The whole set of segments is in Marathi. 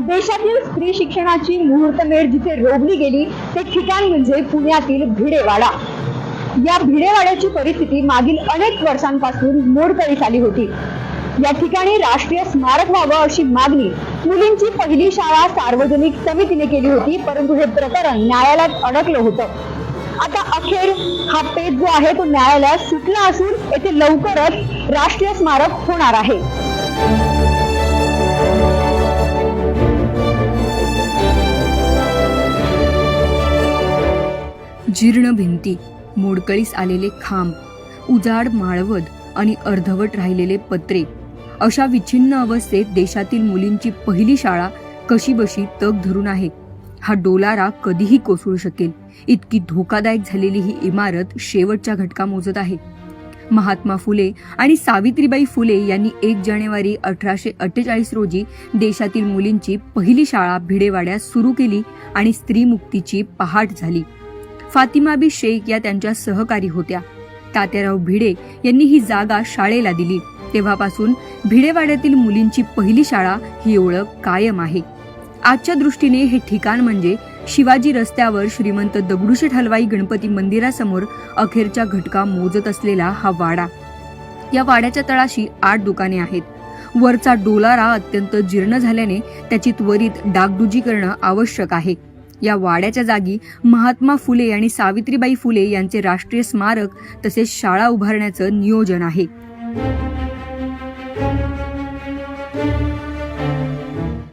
देशातील स्त्री शिक्षणाची मुहूर्तमेढ जिथे रोवली गेली ते ठिकाण म्हणजे पुण्यातील भिडेवाडा। या भिडेवाड्याची परिस्थिती मागील अनेक वर्षांपासून मोडकळीस आली होती। या ठिकाणी राष्ट्रीय स्मारक व्हावं अशी मागणी मुलींची पहिली शाळा सार्वजनिक समितीने केली होती, परंतु हे प्रकरण न्यायालयात अडकलं होतं। आता अखेर हा पेच जो आहे तो न्यायालयात सुटला असून येथे लवकरच राष्ट्रीय स्मारक होणार आहे। जीर्ण भिंती, मोडकळीस आलेले खांब, उजाड माळवद आणि अर्धवट राहिलेले पत्रे अशा विच्छिन्न अवस्थेत देशातील मुलींची पहिली शाळा कशीबशी तग धरून आहे। हा डोलारा कधीही कोसळू शकेल इतकी धोकादायक झालेली ही इमारत शेवटच्या घटका मोजत आहे। महात्मा फुले आणि सावित्रीबाई फुले यांनी 1 जानेवारी 1848 रोजी देशातील मुलींची पहिली शाळा भिडेवाड्यात सुरू केली आणि स्त्रीमुक्तीची पहाट झाली। फातिमाबी शेख या त्यांच्या सहकारी होत्या। तात्याराव भिडे यांनी ही जागा शाळेला दिली। तेव्हापासून भिडेवाड्यातील मुलींची पहिली शाळा ही ओळख कायम आहे। आजच्या दृष्टीने हे ठिकाण म्हणजे शिवाजी रस्त्यावर श्रीमंत दगडूशेठ हलवाई गणपती मंदिरासमोर अखेरच्या घटका मोजत असलेला हा वाडा। या वाड्याच्या तळाशी 8 दुकाने आहेत। वरचा डोलारा अत्यंत जीर्ण झाल्याने त्याची त्वरित डागडुजी करणं आवश्यक आहे। या वाड्याच्या जागी महात्मा फुले आणि सावित्रीबाई फुले यांचे राष्ट्रीय स्मारक तसेच शाळा उभारण्याचं नियोजन आहे।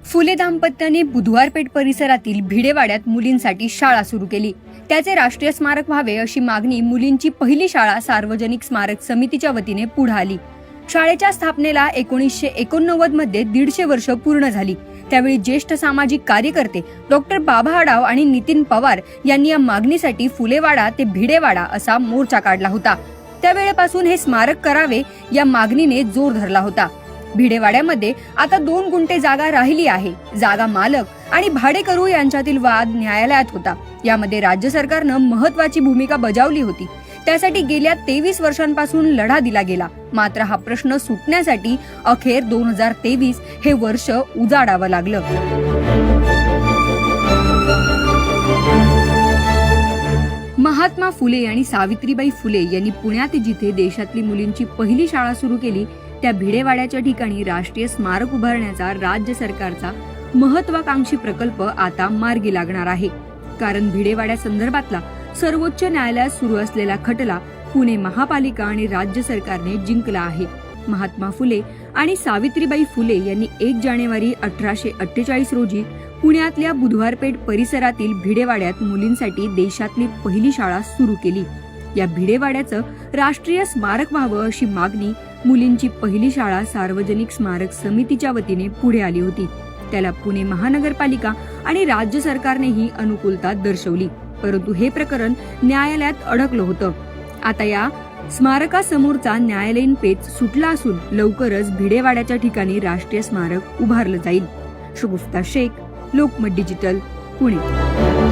फुले दाम्पत्याने बुधवारपेठ परिसरातील भिडेवाड्यात मुलींसाठी शाळा सुरू केली। त्याचे राष्ट्रीय स्मारक व्हावे अशी मागणी मुलींची पहिली शाळा सार्वजनिक स्मारक समितीच्या वतीने पुढे आली। शाळेच्या स्थापनेला 1989 मध्ये 150 वर्ष पूर्ण झाली। त्यावेळी ज्येष्ठ सामाजिक कार्यकर्ते डॉक्टर बाबा आढाव आणि नितीन पवार यांनी या मागणीसाठी फुलेवाडा ते भिडेवाडा असा मोर्चा काढला होता। त्यावेळेपासून हे स्मारक करावे या मागणीने जोर धरला होता। भिडेवाड्यामध्ये आता 2 गुंठे जागा राहिली आहे। जागा मालक आणि भाडेकरू यांच्यातील वाद न्यायालयात होता। यामध्ये राज्य सरकारनं महत्वाची भूमिका बजावली होती। त्यासाठी गेल्या 23 वर्षांपासून लढा दिला गेला। मात्र हा प्रश्न सुटण्यासाठी अखेर 2023 हे वर्ष उजाडावं लागलं। महात्मा फुले आणि सावित्रीबाई फुले यांनी पुण्यात जिथे देशातली मुलींची पहिली शाळा सुरू केली त्या भिडेवाड्याच्या ठिकाणी राष्ट्रीय स्मारक उभारण्याचा राज्य सरकारचा महत्वाकांक्षी प्रकल्प आता मार्गी लागणार आहे। कारण भिडेवाड्या संदर्भातला सर्वोच्च न्यायालयात सुरू असलेला खटला पुणे महापालिका आणि राज्य सरकारने जिंकला आहे। महात्मा फुले आणि सावित्रीबाई फुले यांनी 1 जानेवारी 1848 रोजी पुण्यातल्या बुधवारपेठ परिसरातील भिडेवाड्यात मुलींसाठी देशातली पहिली शाळा सुरू केली। या भिडेवाड्याचं राष्ट्रीय स्मारक व्हावं अशी मागणी मुलींची पहिली शाळा सार्वजनिक स्मारक समितीच्या वतीने पुढे आली होती। त्याला पुणे महानगरपालिका आणि राज्य सरकारनेही अनुकूलता दर्शवली, परंतु हे प्रकरण न्यायालयात अडकलं होतं। आता या स्मारकासमोरचा न्यायालयीन पेच सुटला असून लवकरच भिडेवाड्याच्या ठिकाणी राष्ट्रीय स्मारक उभारलं जाईल। शगुफ्ता शेख, लोकमत डिजिटल, पुणे।